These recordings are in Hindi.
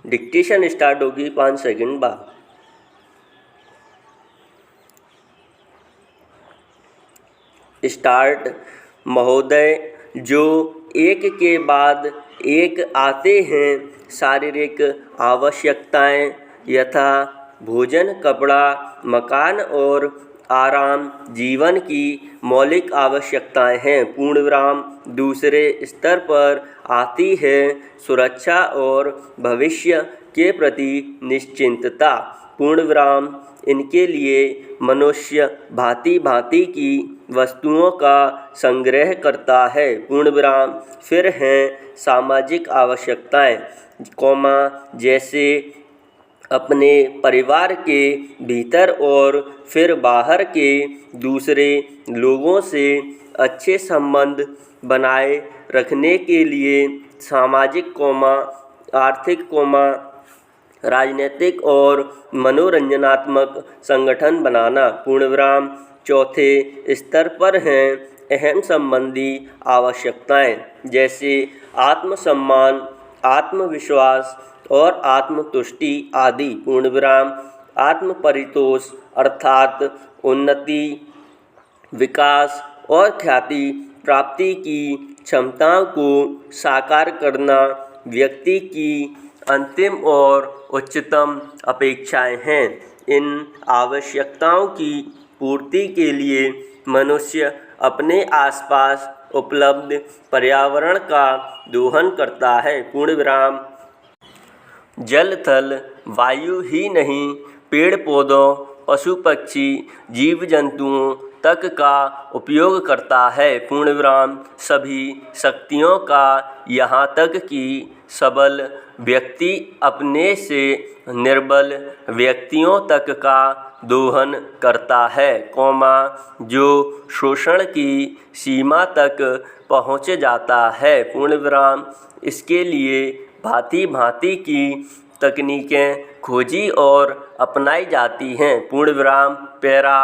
डिक्टेशन स्टार्ट होगी 5 सेकंड बाद। स्टार्ट। महोदय, जो एक के बाद एक आते हैं, शारीरिक आवश्यकताएं यथा भोजन, कपड़ा, मकान और आराम जीवन की मौलिक आवश्यकताएं हैं। पूर्णविराम। दूसरे स्तर पर आती है सुरक्षा और भविष्य के प्रति निश्चिंतता। पूर्णविराम। इनके लिए मनुष्य भांति भांति की वस्तुओं का संग्रह करता है। पूर्णविराम। फिर हैं सामाजिक आवश्यकताएं, जैसे अपने परिवार के भीतर और फिर बाहर के दूसरे लोगों से अच्छे संबंध बनाए रखने के लिए सामाजिक, आर्थिक, राजनीतिक और मनोरंजनात्मक संगठन बनाना। पूर्णविराम। चौथे स्तर पर हैं अहम संबंधी आवश्यकताएं, जैसे आत्मसम्मान, आत्मविश्वास और आत्मतुष्टि आदि। पूर्णविराम। आत्मपरितोष अर्थात उन्नति, विकास और ख्याति प्राप्ति की क्षमताओं को साकार करना व्यक्ति की अंतिम और उच्चतम अपेक्षाएं हैं। इन आवश्यकताओं की पूर्ति के लिए मनुष्य अपने आसपास उपलब्ध पर्यावरण का दोहन करता है। पूर्णविराम। जल, थल, वायु ही नहीं, पेड़ पौधों, पशु पक्षी, जीव जंतुओं तक का उपयोग करता है। पूर्णविराम। सभी शक्तियों का, यहाँ तक कि सबल व्यक्ति अपने से निर्बल व्यक्तियों तक का दोहन करता है, जो शोषण की सीमा तक पहुँच जाता है। पूर्णविराम। इसके लिए भांति भांति की तकनीकें खोजी और अपनाई जाती हैं। पूर्णविराम। पैरा।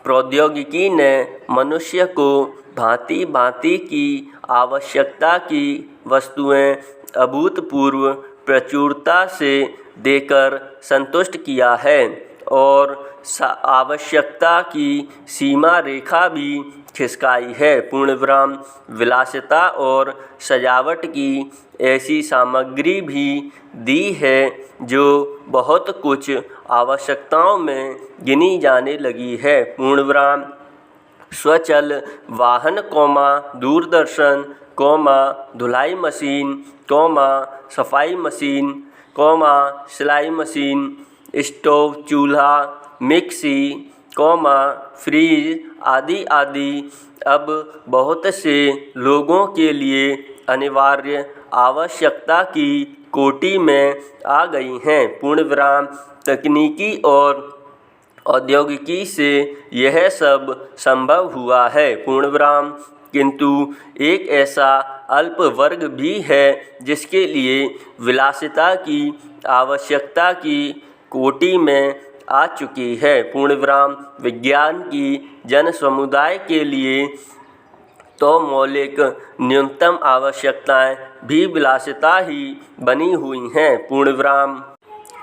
प्रौद्योगिकी ने मनुष्य को भांति भांति की आवश्यकता की वस्तुएं अभूतपूर्व प्रचुरता से देकर संतुष्ट किया है और आवश्यकता की सीमा रेखा भी खिसकाई है। पूर्णविराम। विलासिता और सजावट की ऐसी सामग्री भी दी है जो बहुत कुछ आवश्यकताओं में गिनी जाने लगी है। पूर्णविराम। स्वचल वाहन, दूरदर्शन, धुलाई मशीन, सफाई मशीन, सिलाई मशीन, स्टोव, चूल्हा, मिक्सी, फ्रीज आदि आदि अब बहुत से लोगों के लिए अनिवार्य आवश्यकता की कोटि में आ गई हैं। पूर्णविराम। तकनीकी और औद्योगिकी से यह सब संभव हुआ है। पूर्णविराम। किंतु एक ऐसा अल्प वर्ग भी है जिसके लिए विलासिता की आवश्यकता की कोटि में आ चुकी है। पूर्णविराम। विज्ञान की जन समुदाय के लिए तो मौलिक न्यूनतम आवश्यकताएं भी विलासिता ही बनी हुई हैं। पूर्णविराम।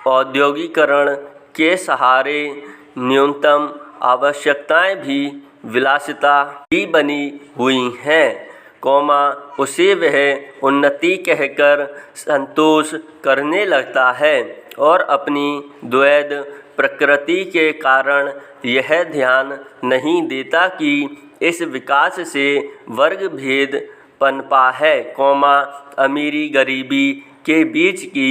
औद्योगिकरण के सहारे न्यूनतम आवश्यकताएं भी विलासिता ही बनी हुई हैं, उसे वह उन्नति कहकर संतोष करने लगता है और अपनी द्वैध प्रकृति के कारण यह ध्यान नहीं देता कि इस विकास से वर्ग भेद पनपा है, अमीरी गरीबी के बीच की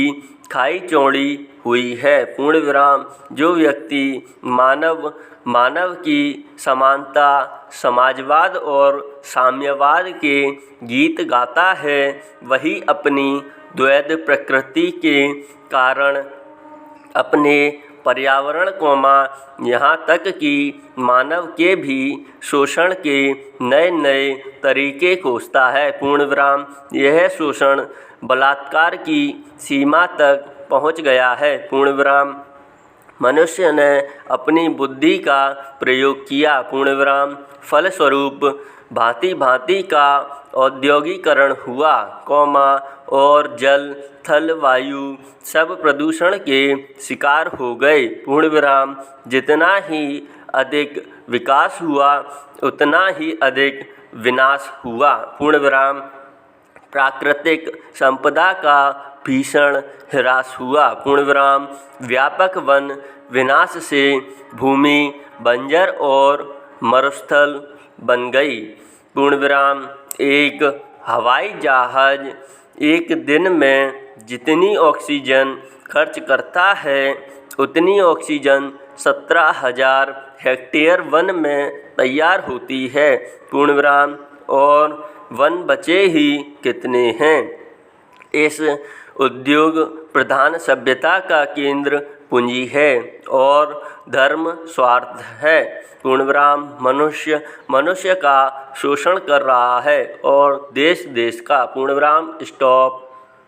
खाई चौड़ी हुई है। पूर्णविराम। जो व्यक्ति मानव की समानता, समाजवाद और साम्यवाद के गीत गाता है, वही अपनी द्वैध प्रकृति के कारण अपने पर्यावरण, यहाँ तक कि मानव के भी शोषण के नए नए तरीके खोजता है। पूर्णविराम। यह शोषण बलात्कार की सीमा तक पहुँच गया है। पूर्णविराम। मनुष्य ने अपनी बुद्धि का प्रयोग किया। पूर्णविराम। फलस्वरूप भांति भांति का औद्योगिकरण हुआ, और जल थल वायु सब प्रदूषण के शिकार हो गए। पूर्णविराम जितना ही अधिक विकास हुआ उतना ही अधिक विनाश हुआ। पूर्णविराम प्राकृतिक संपदा का भीषण ह्रास हुआ। पूर्णविराम व्यापक वन विनाश से भूमि बंजर और मरुस्थल बन गई। पूर्णविराम एक हवाई जहाज एक दिन में जितनी ऑक्सीजन खर्च करता है उतनी ऑक्सीजन 17,000 हेक्टेयर वन में तैयार होती है। पूर्णविराम और वन बचे ही कितने हैं। इस उद्योग प्रधान सभ्यता का केंद्र पूंजी है और धर्म स्वार्थ है। पूर्णविराम मनुष्य का शोषण कर रहा है और देश का। पूर्णविराम स्टॉप।